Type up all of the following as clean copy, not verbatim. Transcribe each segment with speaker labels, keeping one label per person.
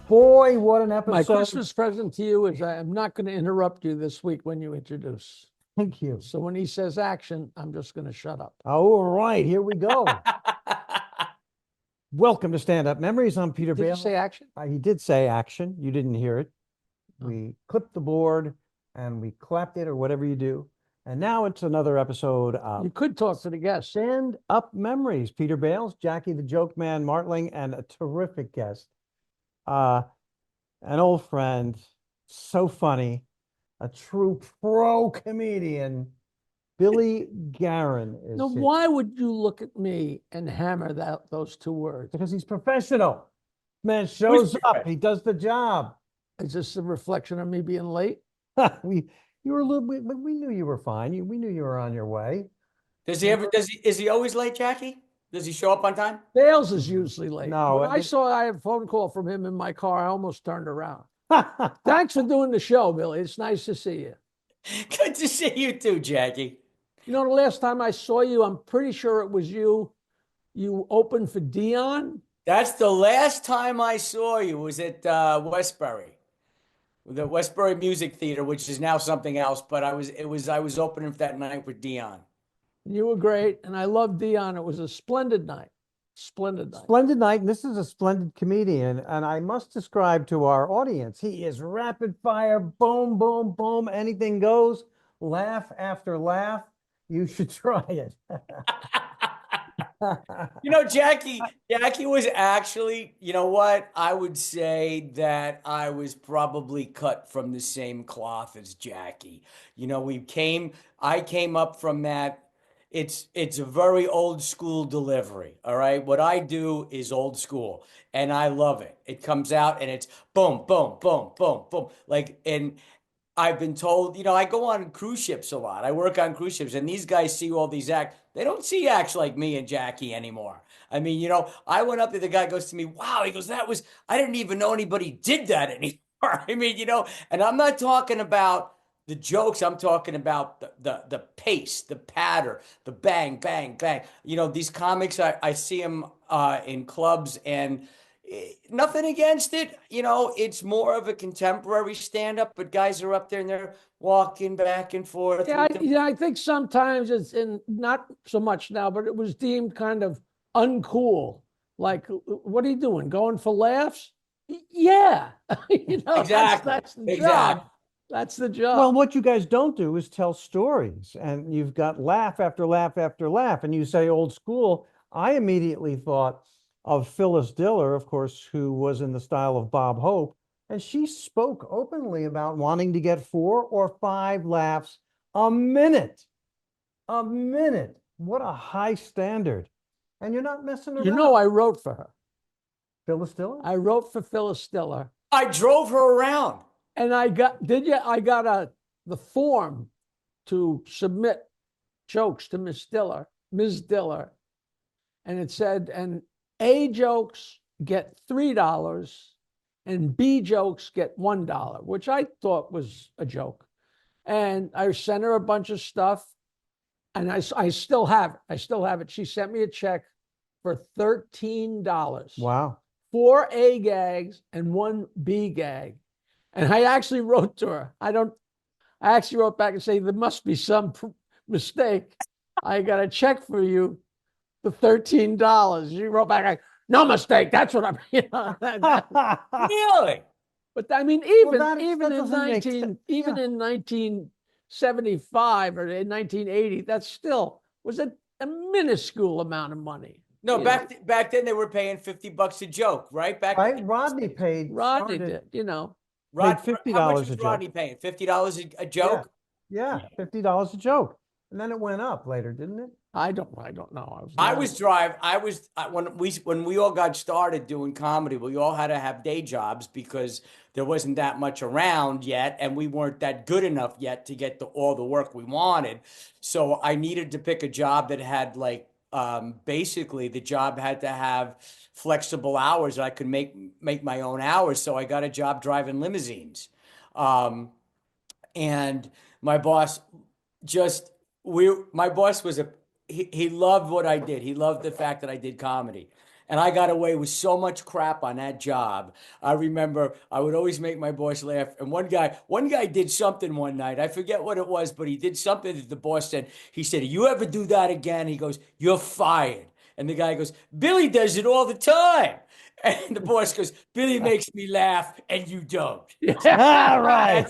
Speaker 1: Boy, what an
Speaker 2: My
Speaker 1: episode.
Speaker 2: Christmas present to you is I'm not going to interrupt you this week when you introduce.
Speaker 1: Thank you.
Speaker 2: So when he says action, I'm just going to shut up.
Speaker 1: All right, here we go. Welcome to Stand Up Memories. I'm Peter
Speaker 2: Did you
Speaker 1: Bale.
Speaker 2: say action?
Speaker 1: He did say action. You didn't hear it.
Speaker 2: Oh.
Speaker 1: We clipped the board and we clapped it or whatever you do. And now it's another episode of
Speaker 2: You could talk to the guests.
Speaker 1: Stand Up Memories. Peter Bales, Jackie the Joke Man Martling, and a terrific guest. An old friend, so funny, a true pro comedian. Billy Garan is
Speaker 2: Now,
Speaker 1: here.
Speaker 2: why would you look at me and hammer those two words?
Speaker 1: Because he's professional. Man shows up. He does the job.
Speaker 2: Is this a reflection of me being late?
Speaker 1: You were a little bit, but we knew you were fine. We knew you were on your way.
Speaker 3: Is he always late, Jackie? Does he show up on time?
Speaker 2: Dales is usually late.
Speaker 1: No,
Speaker 2: When I saw I had a phone call from him in my car, I almost turned around. Thanks for doing the show, Billy. It's nice to see you.
Speaker 3: Good to see you too, Jackie.
Speaker 2: You know, the last time I saw you, I'm pretty sure it was you. You opened for Dion.
Speaker 3: That's the last time I saw you was at Westbury, the Westbury Music Theater, which is now something else. But I was opening for that night with Dion.
Speaker 2: You were great, and I loved Dion. It was a splendid night. Splendid night.
Speaker 1: Splendid night. And this is a splendid comedian. And I must describe to our audience, he is rapid fire, boom, boom, boom, anything goes, laugh after laugh. You should try it.
Speaker 3: You know, Jackie was actually, you know what? I would say that I was probably cut from the same cloth as Jackie. You know, I came up from that. It's a very old school delivery. All right. What I do is old school and I love it. It comes out and it's boom, boom, boom, boom, boom. And I've been told, you know, I go on cruise ships a lot. I work on cruise ships, and these guys see all these acts. They don't see acts like me and Jackie anymore. I mean, you know, I went up there, the guy goes to me, wow, he goes, I didn't even know anybody did that anymore. I mean, you know, and I'm not talking about the jokes. I'm talking about the pace, the patter, the bang, bang, bang. You know, these comics, I see them in clubs, and nothing against it. You know, it's more of a contemporary stand-up, but guys are up there and they're walking back and forth.
Speaker 2: Yeah, I think sometimes it's not so much now, but it was deemed kind of uncool. Like, what are you doing? Going for laughs? Yeah. You know,
Speaker 3: Exactly.
Speaker 2: That's the job. That's the job.
Speaker 1: Well, what you guys don't do is tell stories, and you've got laugh after laugh after laugh, and you say old school. I immediately thought of Phyllis Diller, of course, who was in the style of Bob Hope, and she spoke openly about wanting to get 4 or 5 laughs a minute. A minute. What a high standard. And you're not messing around.
Speaker 2: You know, I wrote for her.
Speaker 1: Phyllis Diller?
Speaker 2: I wrote for Phyllis Diller.
Speaker 3: I drove her around.
Speaker 2: And I got the form to submit jokes to Ms. Diller. And it said, and A jokes get $3 and B jokes get $1, which I thought was a joke. And I sent her a bunch of stuff, and I still have it. I still have it. She sent me a check for $13.
Speaker 1: Wow.
Speaker 2: 4 A gags and 1 B gag. And I actually wrote to her. I actually wrote back and say, there must be some mistake. I got a check for you for $13. She wrote back, like, no mistake. That's what I'm, you know.
Speaker 3: Really?
Speaker 2: But I mean, even in 1975 or in 1980, that still was a minuscule amount of money.
Speaker 3: No, back then they were paying $50 a joke, right?
Speaker 1: Rodney paid.
Speaker 2: Rodney did, you know.
Speaker 1: Paid $50
Speaker 3: how much
Speaker 1: a
Speaker 3: was
Speaker 1: joke.
Speaker 3: Rodney paying? $50 a joke?
Speaker 1: Yeah, $50 a joke. And then it went up later, didn't it?
Speaker 2: I don't know.
Speaker 3: When we all got started doing comedy, we all had to have day jobs because there wasn't that much around yet, and we weren't that good enough yet to get all the work we wanted. So I needed to pick a job that had basically the job had to have flexible hours. I could make my own hours. So I got a job driving limousines. And my boss he loved what I did. He loved the fact that I did comedy. And I got away with so much crap on that job. I remember I would always make my boss laugh. And one guy did something one night. I forget what it was, but he did something that the boss said. He said, "You ever do that again?" He goes, "You're fired." And the guy goes, "Billy does it all the time." And the boss goes, "Billy makes me laugh and you don't."
Speaker 1: All right.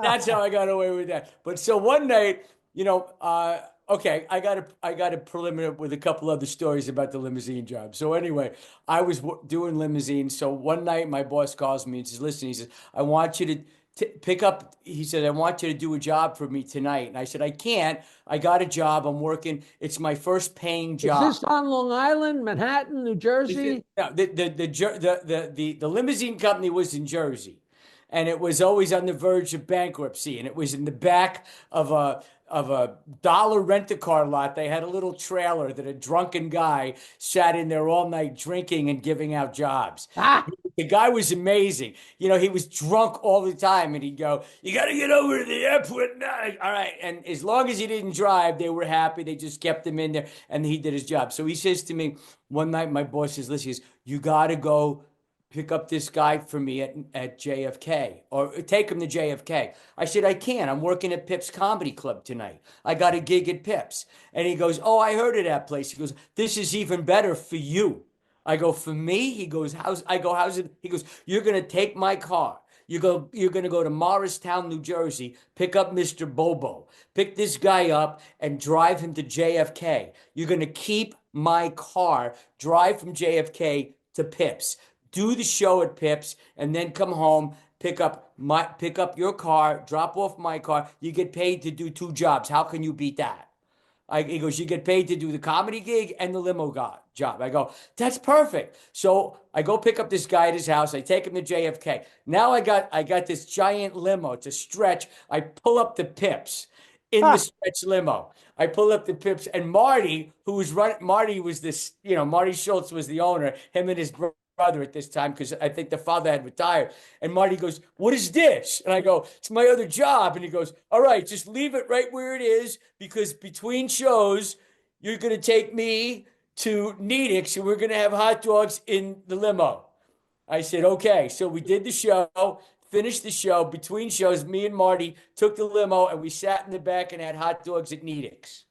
Speaker 3: That's how I got away with that. But so one night, okay, I got a preliminary with a couple other stories about the limousine job. So anyway, I was doing limousines. So one night, my boss calls me and says, "Listen," he says, "I want you to pick up." He said, "I want you to do a job for me tonight." And I said, "I can't. I got a job. I'm working. It's my first paying
Speaker 2: Is
Speaker 3: job."
Speaker 2: this on Long Island, Manhattan, New Jersey?
Speaker 3: No, the limousine company was in Jersey, and it was always on the verge of bankruptcy. And it was in the back of a dollar rent-a-car lot. They had a little trailer that a drunken guy sat in there all night drinking and giving out jobs.
Speaker 2: Ah,
Speaker 3: The guy was amazing. He was drunk all the time, and he'd go, "You got to get over to the airport now." All right. And as long as he didn't drive, they were happy. They just kept him in there, and he did his job. So he says to me one night, my boss says, "Listen," he says, "You got to go pick up this guy for me at JFK, or take him to JFK." I said, "I can't. I'm working at Pip's Comedy Club tonight. I got a gig at Pip's." And he goes, "Oh, I heard of that place." He goes, "This is even better for you." I go, "For me?" He goes, "How's?" I go, "How's it?" He goes, "You're going to take my car. You're going to go to Morristown, New Jersey, pick up Mr. Bobo, pick this guy up and drive him to JFK. You're going to keep my car, drive from JFK to Pip's, do the show at Pip's, and then come home, pick up your car, drop off my car. You get paid to do two jobs. How can you beat that?" He goes, "You get paid to do the comedy gig and the limo job." I go, "That's perfect." So I go pick up this guy at his house. I take him to JFK. Now I got this giant limo to stretch. I pull up the Pips in the stretch limo. I pull up the Pips, and Marty, who was running, Marty was this, Marty Schultz was the owner, him and his brother at this time, because I think the father had retired. And Marty goes, "What is this?" And I go, "It's my other job." And he goes, "All right, just leave it right where it is, because between shows, you're going to take me to Nedick's and we're going to have hot dogs in the limo." I said, "Okay." So we did the show, finished the show. Between shows, me and Marty took the limo and we sat in the back and had hot dogs at Nedick's.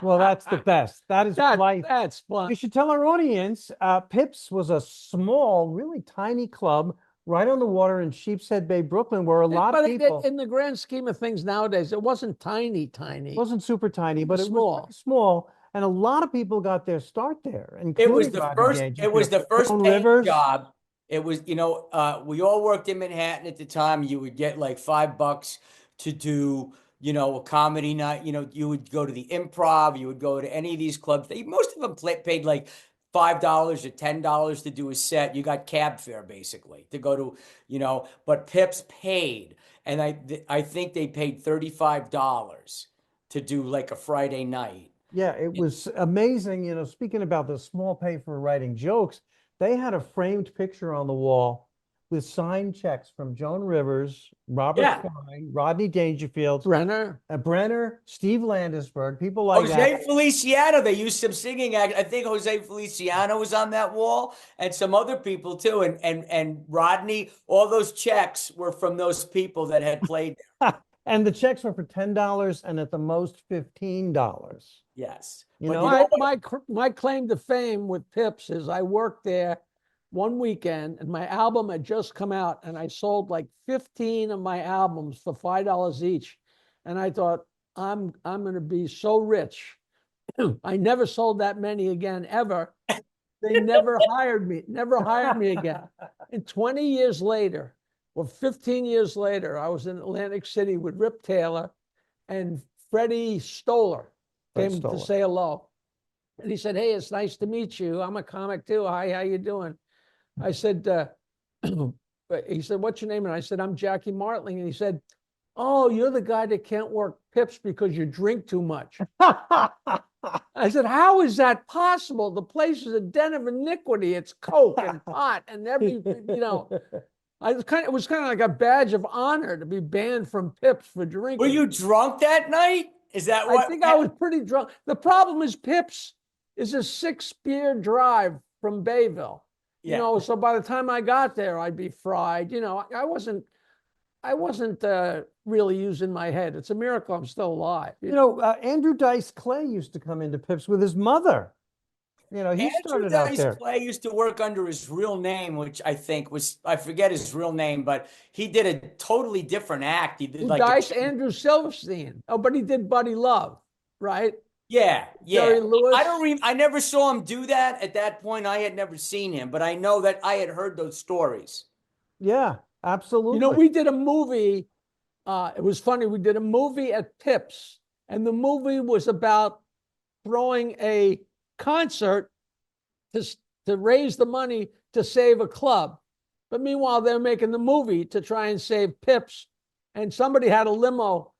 Speaker 1: Well, that's the best. That is life.
Speaker 2: that's fun.
Speaker 1: We should tell our audience, Pips was a small, really tiny club right on the water in Sheepshead Bay, Brooklyn, where a lot of people,
Speaker 2: in the grand scheme of things nowadays, it wasn't tiny.
Speaker 1: it wasn't super tiny, but it
Speaker 2: small.
Speaker 1: was pretty small. And a lot of people got their start there,
Speaker 3: It was
Speaker 1: including
Speaker 3: the
Speaker 1: Rodney
Speaker 3: first. It was
Speaker 1: Dangerfield,
Speaker 3: the first
Speaker 1: Joan
Speaker 3: paying
Speaker 1: Rivers.
Speaker 3: job. It was, we all worked in Manhattan at the time. You would get like $5 to do, a comedy night. You would go to the Improv. You would go to any of these clubs. Most of them paid like $5 or $10 to do a set. You got cab fare basically to go to, But Pips paid, and I think they paid $35 to do like a Friday night.
Speaker 1: Yeah, it was amazing. Speaking about the small pay for writing jokes, they had a framed picture on the wall with signed checks from Joan Rivers, Robert
Speaker 3: Yeah.
Speaker 1: Klein, Rodney Dangerfield,
Speaker 2: Brenner.
Speaker 1: Brenner, Steve Landisberg, people like that.
Speaker 3: Jose Feliciano, they used some singing act. I think Jose Feliciano was on that wall, and some other people too. And Rodney, all those checks were from those people that had played there.
Speaker 1: And the checks were for $10 and at the most $15.
Speaker 3: Yes.
Speaker 1: You
Speaker 3: But
Speaker 1: know,
Speaker 2: My claim to fame with Pips is I worked there one weekend and my album had just come out and I sold like 15 of my albums for $5 each. And I thought, I'm going to be so rich. I never sold that many again, ever. They never hired me again. And 20 years later, or 15 years later, I was in Atlantic City with Rip Taylor, and Freddie Stoller came to say hello. And he said, "Hey, it's nice to meet you. I'm a comic too. Hi, how you doing?" I said, he said, "What's your name?" And I said, "I'm Jackie Martling." And he said, "Oh, you're the guy that can't work Pips because you drink too much." I said, "How is that possible? The place is a den of iniquity. It's coke and pot and it was kind of like a badge of honor to be banned from Pips for drinking."
Speaker 3: Were you drunk that night? Is that what?
Speaker 2: I think I was pretty drunk. The problem is Pips is a 6-beer drive from Bayville. You
Speaker 3: Yeah.
Speaker 2: know, so by the time I got there, I'd be fried. You know, I wasn't really using my head. It's a miracle I'm still alive.
Speaker 1: You know, Andrew Dice Clay used to come into Pips with his mother. You know, he
Speaker 3: Andrew
Speaker 1: started out
Speaker 3: Dice
Speaker 1: there.
Speaker 3: Clay used to work under his real name, which I think was, I forget his real name, but he did a totally different act. He did
Speaker 2: Who
Speaker 3: like
Speaker 2: dies? Andrew Silverstein. Oh, but he did Buddy Love, right?
Speaker 3: yeah, yeah.
Speaker 2: Jerry Lewis.
Speaker 3: I don't I never saw him do that at that point. I had never seen him, but I know that I had heard those stories.
Speaker 1: Yeah,
Speaker 2: You know,
Speaker 1: absolutely.
Speaker 2: we did a movie. It was funny. We did a movie at Pips, and the movie was about throwing a concert to raise the money to save a club. But meanwhile, they're making the movie to try and save Pips. And somebody had a limo,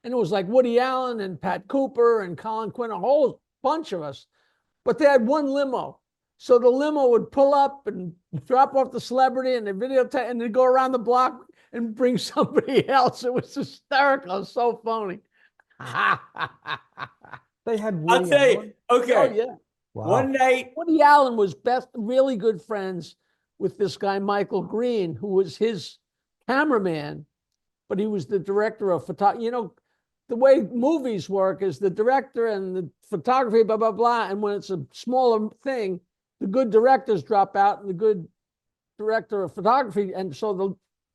Speaker 2: and it was like Woody Allen and Pat Cooper and Colin Quinn, a whole bunch of us. But they had one limo. So the limo would pull up and drop off the celebrity and the videotape, and they'd go around the block and bring somebody else. It was hysterical. It was so funny.
Speaker 1: They had
Speaker 3: I'll
Speaker 1: Woody
Speaker 3: tell you.
Speaker 1: Allen.
Speaker 3: Okay.
Speaker 2: Oh, yeah.
Speaker 1: Wow.
Speaker 3: One night,
Speaker 2: Woody Allen was really good friends with this guy, Michael Green, who was his cameraman, but he was the director of photography. You know, the way movies work is the director and the photography, blah, blah, blah. And when it's a smaller thing, the good directors drop out and the good director of photography. And so the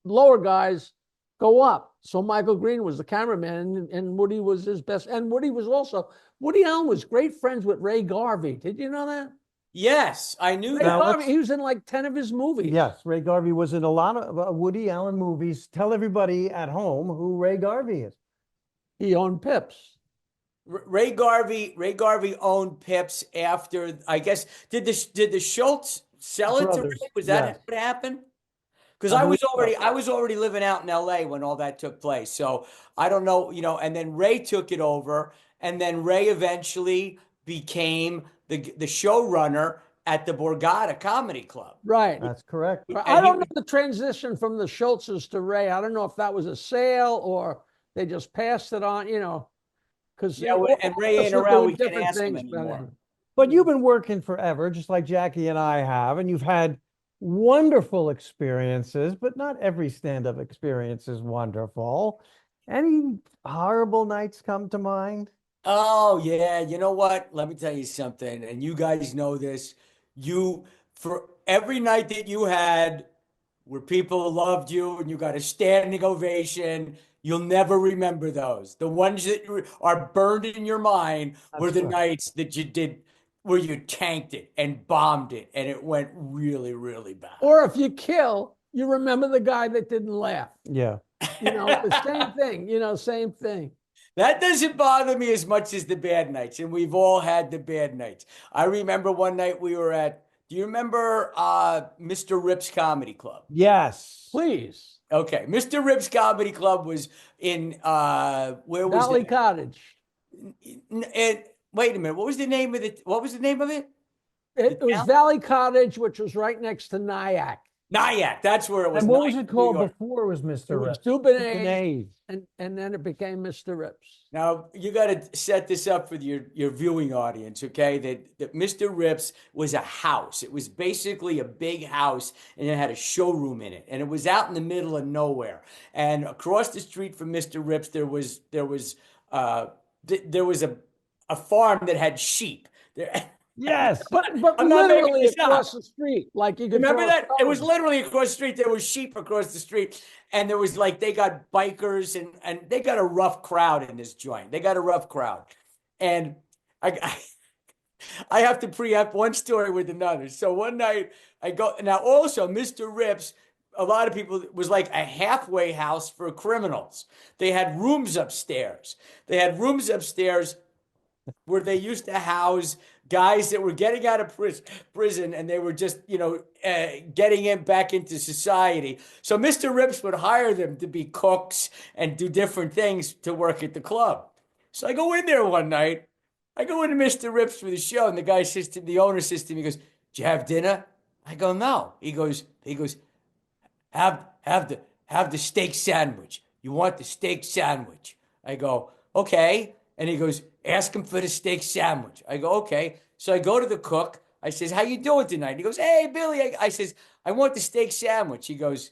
Speaker 2: lower guys go up. So Michael Green was the cameraman and Woody was his best. And Woody Allen was great friends with Ray Garvey. Did you know that?
Speaker 3: yes, I knew
Speaker 2: Ray
Speaker 3: that.
Speaker 2: Garvey, he was in like 10 of his movies.
Speaker 1: Yes, Ray Garvey was in a lot of Woody Allen movies. Tell everybody at home who Ray Garvey is.
Speaker 2: He owned Pips.
Speaker 3: Ray Garvey owned Pips after, I guess, did the Schultz sell it to
Speaker 1: Brothers,
Speaker 3: Ray? Was that
Speaker 1: yes.
Speaker 3: what happened? Because
Speaker 1: I
Speaker 3: I was
Speaker 1: believe so.
Speaker 3: I was already living out in LA when all that took place. So I don't know, you know, and then Ray took it over, and then Ray eventually became the showrunner at the Borgata Comedy Club.
Speaker 2: Right.
Speaker 1: That's correct.
Speaker 2: But
Speaker 3: And
Speaker 2: I
Speaker 3: he
Speaker 2: don't know the transition from the Schultzes to Ray. I don't know if that was a sale or they just passed it on, you know, because
Speaker 3: yeah, and Ray ain't
Speaker 2: were
Speaker 3: around.
Speaker 2: doing
Speaker 3: We can't
Speaker 2: different
Speaker 3: ask him
Speaker 2: things.
Speaker 3: anymore.
Speaker 1: But you've been working forever, just like Jackie and I have, and you've had wonderful experiences, but not every stand-up experience is wonderful. Any horrible nights come to mind?
Speaker 3: Oh yeah, you know what? Let me tell you something, and you guys know this. You for every night that you had where people loved you and you got a standing ovation, you'll never remember those. The ones that are burned in your mind were
Speaker 1: That's
Speaker 3: the
Speaker 1: right.
Speaker 3: nights that you did where you tanked it and bombed it and it went really, really bad.
Speaker 2: Or if you kill, you remember the guy that didn't laugh.
Speaker 1: Yeah.
Speaker 2: You know, the same thing, you know, same thing.
Speaker 3: That doesn't bother me as much as the bad nights, and we've all had the bad nights. I remember one night we were at, do you remember Mr. Rip's Comedy Club?
Speaker 1: Yes.
Speaker 2: Please.
Speaker 3: Okay, Mr. Rip's Comedy Club was in where was
Speaker 2: Valley
Speaker 3: that?
Speaker 2: Cottage.
Speaker 3: And wait a minute, what was the name of it? What was the name of it?
Speaker 2: It was Valley Cottage, which was right next to Nyack.
Speaker 3: Nyack, that's where it was.
Speaker 1: And what was
Speaker 3: Nyack,
Speaker 1: it
Speaker 3: New
Speaker 1: called
Speaker 3: York.
Speaker 1: before it was
Speaker 2: It
Speaker 1: Mr.
Speaker 2: was
Speaker 1: Rips?
Speaker 2: Dubonnet,
Speaker 1: Dubonnet.
Speaker 2: and then it became Mr. Rips.
Speaker 3: Now you got to set this up for your viewing audience, okay? That Mr. Rips was a house. It was basically a big house, and it had a showroom in it, and it was out in the middle of nowhere. And across the street from Mr. Rips, there was a farm that had sheep. There,
Speaker 1: Yes.
Speaker 2: But
Speaker 3: I'm not making
Speaker 2: literally
Speaker 3: this
Speaker 2: across
Speaker 3: up.
Speaker 2: the street, like you could
Speaker 3: Remember
Speaker 2: throw a
Speaker 3: that? It was
Speaker 2: stone.
Speaker 3: literally across the street. There was sheep across the street, and there was like they got bikers and they got a rough crowd in this joint. They got a rough crowd, and I I have to preempt one story with another. So one night I go now. Also, Mr. Rips, a lot of people it was like a halfway house for criminals. They had rooms upstairs. They had rooms upstairs where they used to house guys that were getting out of prison and they were just, getting in back into society. So Mr. Rips would hire them to be cooks and do different things to work at the club. So I go in there one night. I go into Mr. Rips for the show, and the owner says to me, he goes, "Did you have dinner?" I go, "No." He goes, have the steak sandwich. You want the steak sandwich? I go, "Okay." And he goes, "Ask him for the steak sandwich." I go, "Okay." So I go to the cook. I says, how you doing tonight? He goes, hey, Billy. I says, I want the steak sandwich. He goes,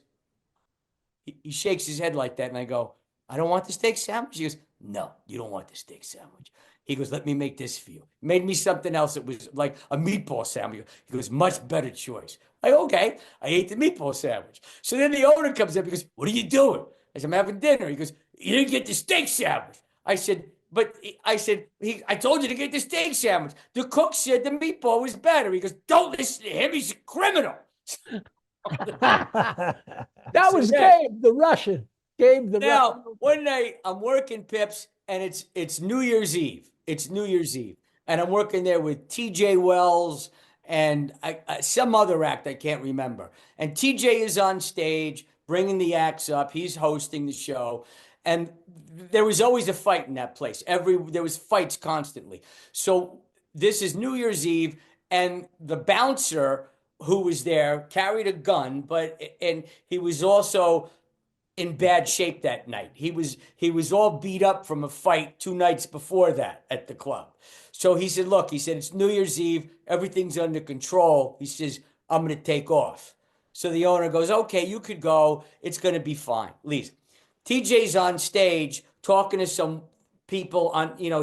Speaker 3: he shakes his head like that. And I go, I don't want the steak sandwich. He goes, no, you don't want the steak sandwich. He goes, let me make this for you. Made me something else that was like a meatball sandwich. He goes, much better choice. I go, okay. I ate the meatball sandwich. So then the owner comes up. He goes, what are you doing? I said, I'm having dinner. He goes, you didn't get the steak sandwich. I said, I told you to get the steak sandwich. The cook said the meatball was better. He goes, don't listen to him. He's a criminal.
Speaker 2: That
Speaker 3: So
Speaker 2: was
Speaker 3: then-
Speaker 2: Gabe, the Russian. Gabe, the Russian.
Speaker 3: Now, one night I'm working Pips, and it's New Year's Eve. It's New Year's Eve, and I'm working there with T.J. Wells and some other act I can't remember. And T.J. is on stage bringing the acts up. He's hosting the show, and there was always a fight in that place. There was fights constantly. So this is New Year's Eve, and the bouncer who was there carried a gun, and he was also in bad shape that night. He was all beat up from a fight 2 nights before that at the club. So he said, look, he said, it's New Year's Eve, everything's under control. He says, I'm going to take off. So the owner goes, okay, you could go. It's going to be fine. Leaves. TJ's on stage talking to some people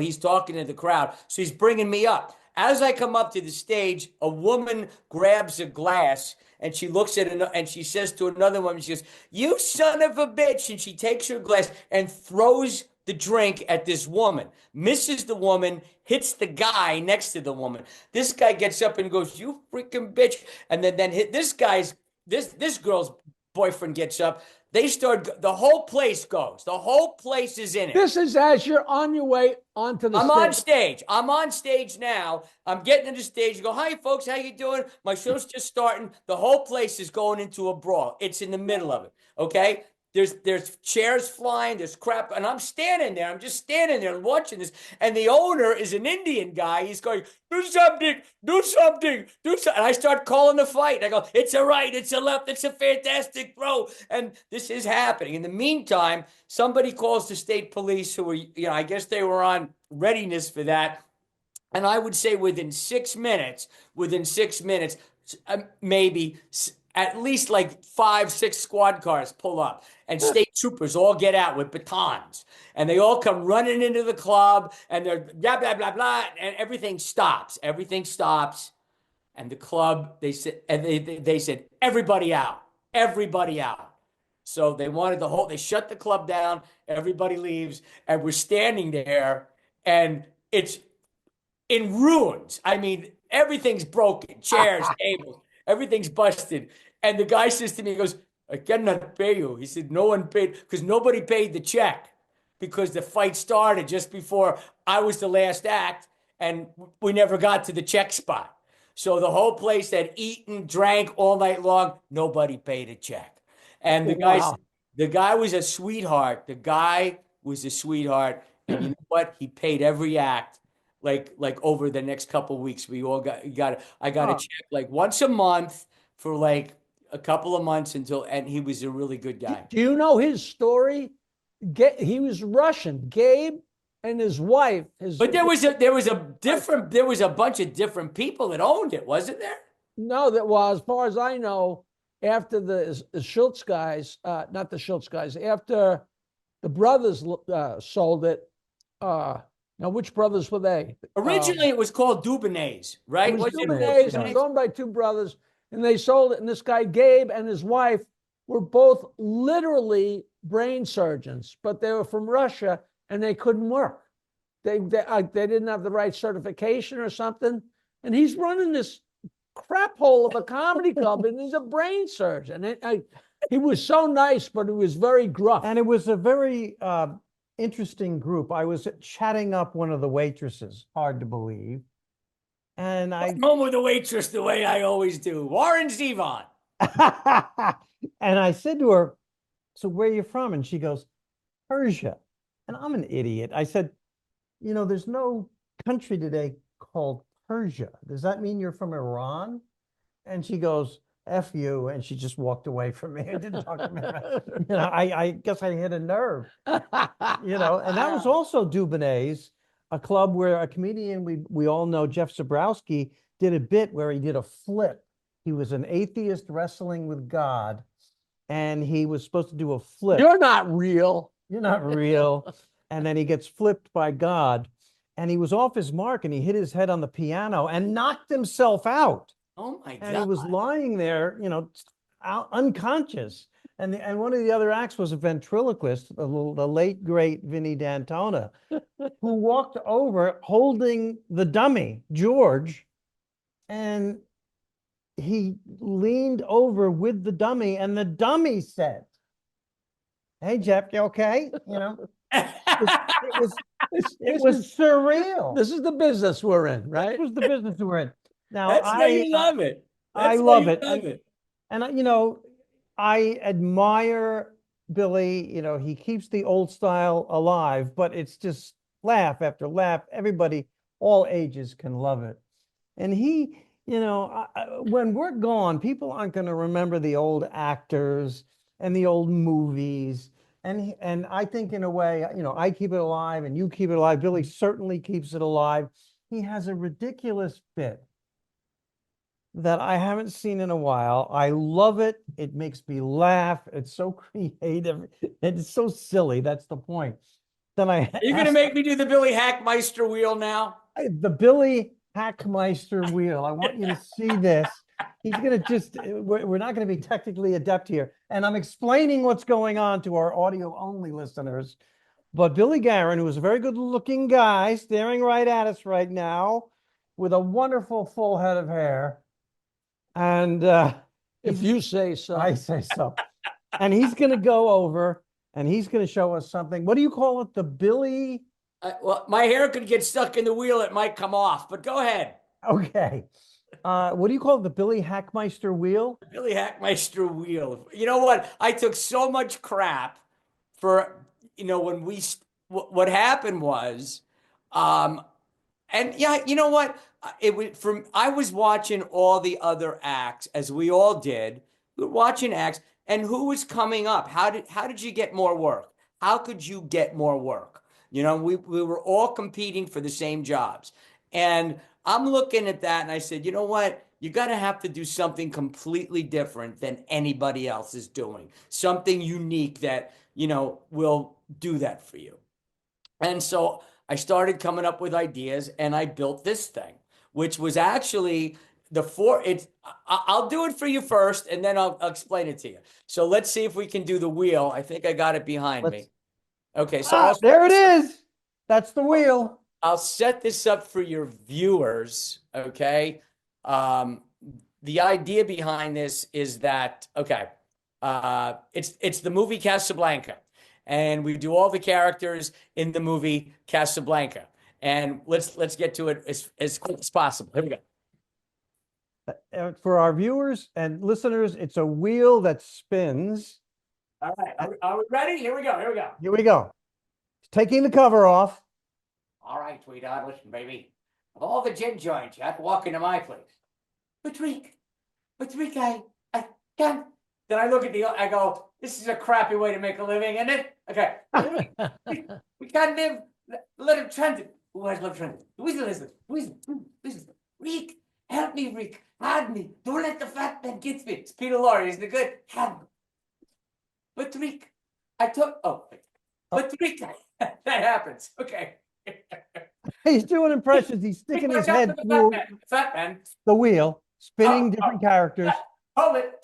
Speaker 3: he's talking to the crowd. So he's bringing me up. As I come up to the stage, a woman grabs a glass and she looks at it and she says to another woman, she goes, you son of a bitch. And she takes her glass and throws the drink at this woman, misses the woman, hits the guy next to the woman. This guy gets up and goes, you freaking bitch. And then hit this girl's boyfriend gets up. They start, the whole place goes. The whole place is in it.
Speaker 2: This is as you're on your way onto the
Speaker 3: I'm
Speaker 2: stage.
Speaker 3: on stage. I'm on stage now. I'm getting to the stage. I go, hi, folks. How you doing? My show's just starting. The whole place is going into a brawl. It's in the middle of it, okay? There's chairs flying. There's crap. And I'm standing there. I'm just standing there watching this. And the owner is an Indian guy. He's going, do something, do something, do something. And I start calling the fight. I go, it's a right, it's a left, it's a fantastic throw. And this is happening. In the meantime, somebody calls the state police who were, I guess they were on readiness for that. And I would say within 6 minutes, maybe at least like 5, 6 squad cars pull up and state troopers all get out with batons and they all come running into the club and they're blah, blah, blah, blah. And everything stops. And the club, they said, everybody out, everybody out. So they shut the club down. Everybody leaves and we're standing there and it's in ruins. I mean, everything's broken, chairs, tables. Everything's busted. And the guy says to me, he goes, I cannot pay you. He said, no one paid, because nobody paid the check because the fight started just before I was the last act and we never got to the check spot. So the whole place had eaten, drank all night long. Nobody paid a check. And the guy was a sweetheart. The guy was a sweetheart. And you know what? He paid every act. Like over the next couple of weeks, we all I got a check like once a month for like a couple of months and he was a really good guy.
Speaker 2: Do you know his story? He was Russian. Gabe and his wife.
Speaker 3: But there was a bunch of different people that owned it, wasn't there?
Speaker 2: No, as far as I know, after the Schultz guys, not the Schultz guys, after the brothers sold it. Now, which brothers were they?
Speaker 3: Originally, it was called Dubonnaise, right?
Speaker 2: It was Dubonnaise. It was owned by 2 brothers, and they sold it. And this guy, Gabe, and his wife were both literally brain surgeons, but they were from Russia, and they couldn't work. They didn't have the right certification or something. And he's running this crap hole of a comedy club, and he's a brain surgeon. He was so nice, but he was very gruff.
Speaker 1: And it was a very interesting group. I was chatting up one of the waitresses, hard to believe. And I
Speaker 3: home with the waitress the way I always do. Warren Zevon.
Speaker 1: and I said to her, so where are you from? And she goes, Persia. And I'm an idiot. I said, there's no country today called Persia. Does that mean you're from Iran? And she goes, F you. And she just walked away from me. I didn't talk to me. I guess I hit a nerve, and that was also Dubonnaise, a club where a comedian we all know, Jeff Zabrowski, did a bit where he did a flip. He was an atheist wrestling with God, and he was supposed to do a flip.
Speaker 2: You're not real.
Speaker 1: You're not real. And then he gets flipped by God, and he was off his mark, and he hit his head on the piano and knocked himself out.
Speaker 3: Oh my
Speaker 1: And he was
Speaker 3: God.
Speaker 1: lying there, unconscious. And one of the other acts was a ventriloquist, the late great Vinnie D'Antona, who walked over holding the dummy, George, and he leaned over with the dummy, and the dummy said, "Hey, Jeff, you okay?" It was surreal.
Speaker 2: This is the business we're in, right?
Speaker 1: This was the business we're in. Now,
Speaker 3: That's why you love it.
Speaker 1: I
Speaker 3: That's why
Speaker 1: love
Speaker 3: you
Speaker 1: it.
Speaker 3: love it.
Speaker 1: And I admire Billy. he keeps the old style alive, but it's just laugh after laugh. Everybody, all ages can love it. And when we're gone, people aren't going to remember the old actors and the old movies. And I think in a way, I keep it alive and you keep it alive. Billy certainly keeps it alive. He has a ridiculous bit that I haven't seen in a while. I love it. It makes me laugh. It's so creative. It's so silly. That's the point. Then
Speaker 3: Are you going to make me do the Billy Hackmeister wheel now?
Speaker 1: the Billy Hackmeister wheel. I want you to see this. He's going to we're not going to be technically adept here. And I'm explaining what's going on to our audio only listeners. But Billy Garan, who is a very good looking guy, staring right at us right now with a wonderful full head of hair. And
Speaker 2: If you say so.
Speaker 1: I say so. And he's going to go over and he's going to show us something. What do you call it? The Billy?
Speaker 3: Well, my hair could get stuck in the wheel. It might come off, but go ahead.
Speaker 1: Okay. What do you call it? The Billy Hackmeister wheel?
Speaker 3: Billy Hackmeister wheel. You know what? I took so much crap for, when what happened was, and yeah, you know what? I was watching all the other acts as we all did. We were watching acts, and who was coming up? How did you get more work? How could you get more work? We were all competing for the same jobs. And I'm looking at that and I said, you know what? You're going to have to do something completely different than anybody else is doing. Something unique that, will do that for you. And so I started coming up with ideas and I built this thing, which was actually I'll do it for you first and then I'll explain it to you. So let's see if we can do the wheel. I think I got it behind me. Okay, so
Speaker 1: there it is. That's the wheel.
Speaker 3: I'll set this up for your viewers, okay? The idea behind this is that, okay, it's the movie Casablanca, and we do all the characters in the movie Casablanca, and let's get to it as quick as possible. Here we go.
Speaker 1: For our viewers and listeners, it's a wheel that spins.
Speaker 3: All right, are we ready? Here we go.
Speaker 1: Here we go. Taking the cover off.
Speaker 3: All right, sweetheart, listen, baby. Of all the gin joints, you have to walk into my place. But Rick, I can't. Then I look at I go, this is a crappy way to make a living, isn't it? Okay. we can't live, let him transit. Who has love transit? Who's Rick, help me, Rick. Help me. Don't let the fat man get me. It's Peter Lorre, isn't it good? Help me. But Rick, but Rick, that happens. Okay.
Speaker 1: He's doing impressions. He's sticking his head through
Speaker 3: fat man.
Speaker 1: the wheel, spinning different characters.
Speaker 3: Hold it.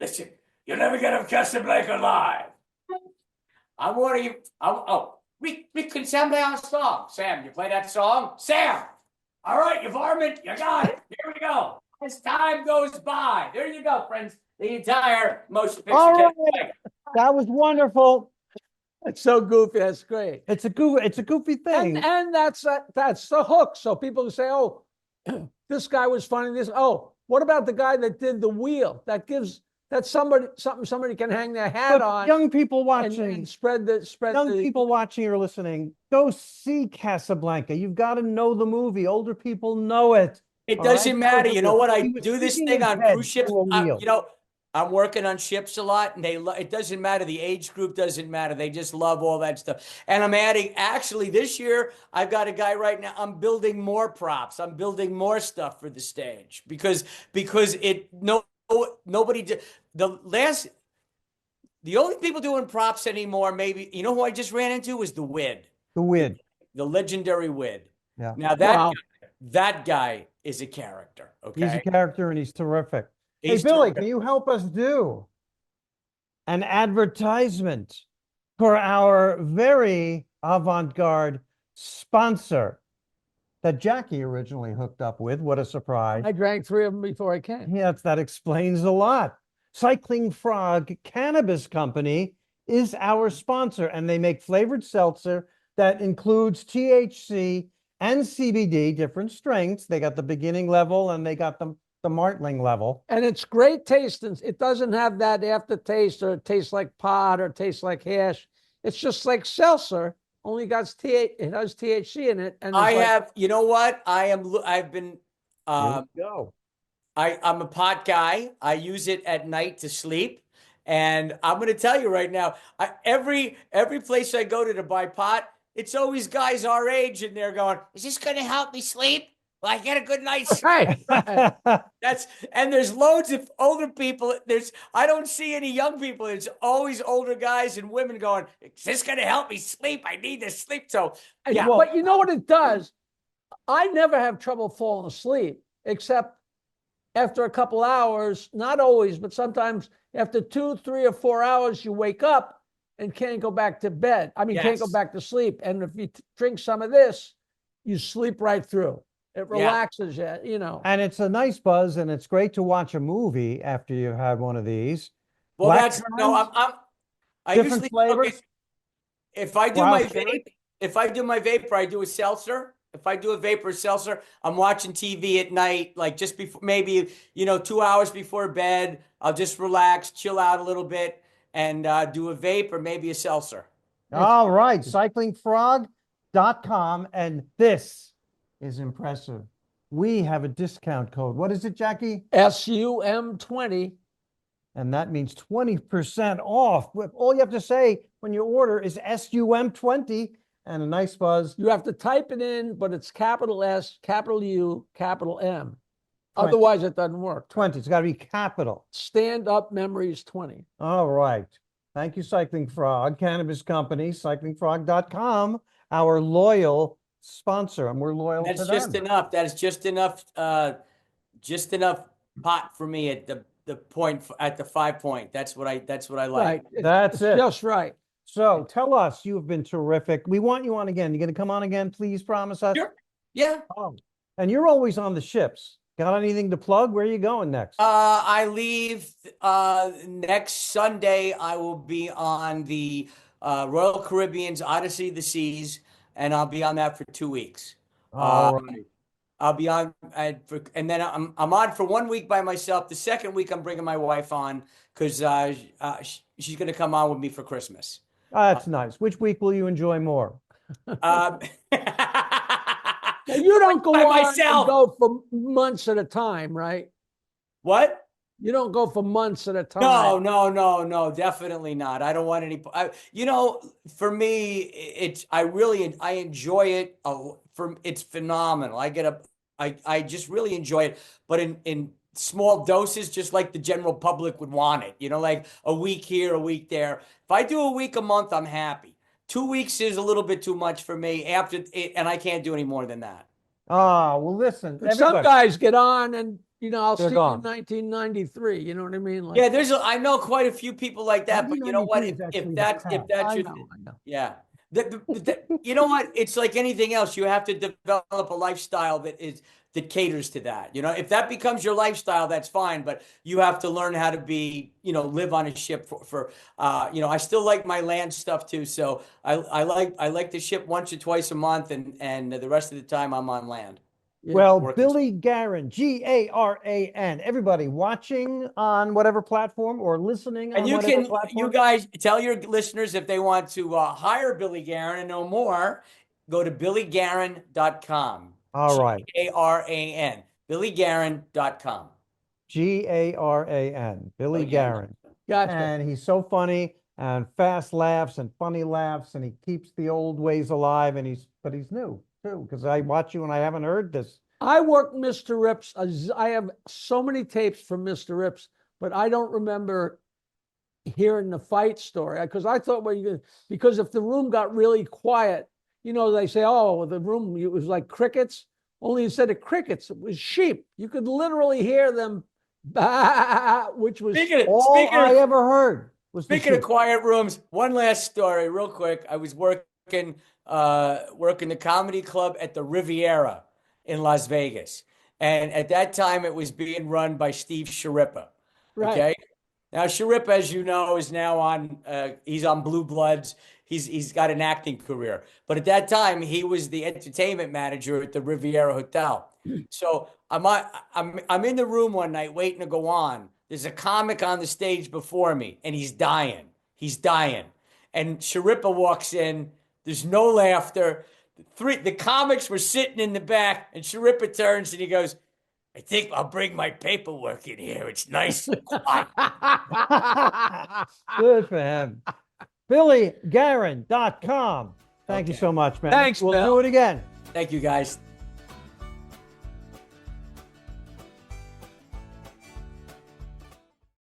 Speaker 3: Listen, you'll never get a Casablanca live. I'm warning you. We can Sam play our song. Sam, you play that song? Sam! All right, you varmint, you got it. Here we go. As time goes by. There you go, friends. The entire motion picture.
Speaker 1: All right. That was wonderful.
Speaker 2: It's so goofy. That's great.
Speaker 1: It's a goofy thing.
Speaker 2: And that's the hook. So people say, oh, this guy was funny. What about the guy that did the wheel? That's something somebody can hang their hat on.
Speaker 1: Young people watching,
Speaker 2: and spread
Speaker 1: people watching or listening, go see Casablanca. You've got to know the movie. Older people know it.
Speaker 3: It doesn't matter. You know what? I do this thing on cruise ships. I'm working on ships a lot, and it doesn't matter. The age group doesn't matter. They just love all that stuff. And I'm adding, actually, this year, I've got a guy right now. I'm building more props. I'm building more stuff for the stage because nobody did the only people doing props anymore, maybe, you know who I just ran into was the Wid,
Speaker 1: The Wid.
Speaker 3: the legendary Wid.
Speaker 1: Yeah.
Speaker 3: Now
Speaker 2: Wow.
Speaker 3: that guy is a character.
Speaker 1: He's a
Speaker 3: Okay.
Speaker 1: character and he's terrific. Hey,
Speaker 3: He's
Speaker 1: Billy,
Speaker 3: terrific.
Speaker 1: can you help us do an advertisement for our very avant-garde sponsor that Jackie originally hooked up with? What a surprise.
Speaker 2: I drank 3 of them before I came.
Speaker 1: Yes, that explains a lot. Cycling Frog Cannabis Company is our sponsor, and they make flavored seltzer that includes THC and CBD, different strengths. They got the beginning level and they got the Martling level.
Speaker 2: And it's great tasting. It doesn't have that aftertaste or it tastes like pot or it tastes like hash. It's just like seltzer, only it has THC in it. And
Speaker 3: You know what? I've been,
Speaker 1: Here we go.
Speaker 3: I'm a pot guy. I use it at night to sleep. And I'm going to tell you right now, every place I go to buy pot, it's always guys our age in there going, is this going to help me sleep? Will I get a good night's sleep?
Speaker 2: right.
Speaker 3: And there's loads of older people. I don't see any young people. It's always older guys and women going, is this going to help me sleep? I need to sleep. So, yeah.
Speaker 2: But you know what it does? I never have trouble falling asleep, except after a couple hours, not always, but sometimes after 2, 3, or 4 hours, you wake up and can't go back to bed. I mean, can't go
Speaker 3: Yes.
Speaker 2: back to sleep. And if you drink some of this, you sleep right through. It relaxes you, you know.
Speaker 1: And it's a nice buzz, and it's great to watch a movie after you've had one of these.
Speaker 3: Well,
Speaker 1: Black
Speaker 3: I
Speaker 1: different
Speaker 3: usually,
Speaker 1: flavors.
Speaker 3: okay, if I do
Speaker 1: Wow,
Speaker 3: my
Speaker 1: sure.
Speaker 3: vape, if I do my vapor, I do a seltzer. If I do a vapor seltzer, I'm watching TV at night, like just before, maybe, 2 hours before bed. I'll just relax, chill out a little bit, and do a vape or maybe a seltzer.
Speaker 1: All right, cyclingfrog.com, and this is impressive. We have a discount code. What is it, Jackie?
Speaker 2: SUM20.
Speaker 1: And that means 20% off. All you have to say when you order is SUM20 and a nice buzz.
Speaker 2: You have to type it in, but it's capital S, capital U, capital M.
Speaker 1: 20.
Speaker 2: Otherwise, it doesn't work.
Speaker 1: 20. It's got to be capital.
Speaker 2: Stand Up Memories 20.
Speaker 1: All right. Thank you, Cycling Frog Cannabis Company, cyclingfrog.com, our loyal sponsor, and we're loyal
Speaker 3: That's
Speaker 1: to them.
Speaker 3: just enough. That is just enough pot for me at the point, at the 5 point. That's what I like.
Speaker 2: Right.
Speaker 1: That's it.
Speaker 2: Just right.
Speaker 1: So tell us, you've been terrific. We want you on again. You going to come on again? Please promise us.
Speaker 3: Sure. Yeah.
Speaker 1: Oh, and you're always on the ships. Got anything to plug? Where are you going next?
Speaker 3: I leave next Sunday. I will be on the Royal Caribbean's Odyssey of the Seas, and I'll be on that for 2 weeks.
Speaker 1: All right.
Speaker 3: I'll be on, and then I'm on for 1 week by myself. The second week, I'm bringing my wife on because she's going to come on with me for Christmas.
Speaker 1: That's nice. Which week will you enjoy more?
Speaker 2: Now, you don't go
Speaker 3: By
Speaker 2: on
Speaker 3: myself.
Speaker 2: and go for months at a time, right?
Speaker 3: What?
Speaker 2: You don't go for months at a time.
Speaker 3: No, definitely not. I don't want any. For me, I enjoy it. It's phenomenal. I just really enjoy it. But in small doses, just like the general public would want it. Like a week here, a week there. If I do a week a month, I'm happy. 2 weeks is a little bit too much for me and I can't do any more than that.
Speaker 1: Ah, well, listen.
Speaker 2: But some guys get on and, I'll see
Speaker 1: They're
Speaker 2: you
Speaker 1: gone.
Speaker 2: in 1993. You know what I mean? Like,
Speaker 3: Yeah, I know quite a few people like that, but you know what?
Speaker 1: 1993 is
Speaker 3: If
Speaker 1: actually
Speaker 3: if that's
Speaker 2: I
Speaker 3: your,
Speaker 2: know.
Speaker 3: yeah. You know what? It's like anything else. You have to develop a lifestyle that caters to that. If that becomes your lifestyle, that's fine. But you have to learn how to live on a ship for I still like my land stuff too. So I like to ship once or twice a month, and the rest of the time I'm on land.
Speaker 1: Well,
Speaker 3: working.
Speaker 1: Billy Garan, Garan. Everybody watching on whatever platform or listening on
Speaker 3: And
Speaker 1: whatever
Speaker 3: you
Speaker 1: platform.
Speaker 3: guys tell your listeners if they want to hire Billy Garan and know more, go to billygaran.com.
Speaker 1: All right.
Speaker 3: Garan. billygaran.com.
Speaker 1: Garan, Billy
Speaker 3: Oh, yeah.
Speaker 1: Garan.
Speaker 2: Gotcha.
Speaker 1: And he's so funny and fast laughs and funny laughs, and he keeps the old ways alive. And but he's new too, because I watch you and I haven't heard this.
Speaker 2: I worked Mr. Rips. I have so many tapes from Mr. Rips, but I don't remember hearing the fight story because I thought, because if the room got really quiet, they say, oh, the room, it was like crickets. Only instead of crickets, it was sheep. You could literally hear them, which was
Speaker 1: All I ever heard was the
Speaker 3: Speaking of
Speaker 1: sheep.
Speaker 3: quiet rooms, one last story, real quick. I was working the comedy club at the Riviera in Las Vegas, and at that time it was being run by Steve Sharippa.
Speaker 2: right.
Speaker 3: Okay, now Sharippa, as you know, is now on. He's on Blue Bloods. He's got an acting career, but at that time he was the entertainment manager at the Riviera Hotel. So I'm in the room one night waiting to go on. There's a comic on the stage before me, and he's dying. He's dying. And Sharippa walks in. There's no laughter. The comics were sitting in the back, and Sharippa turns and he goes, I think I'll bring my paperwork in here. It's nice and quiet.
Speaker 1: Good for him. BillyGaran.com. Thank you
Speaker 3: Okay.
Speaker 1: so much, man.
Speaker 2: Thanks,
Speaker 1: We'll
Speaker 2: Bill.
Speaker 1: do it again.
Speaker 3: Thank you, guys.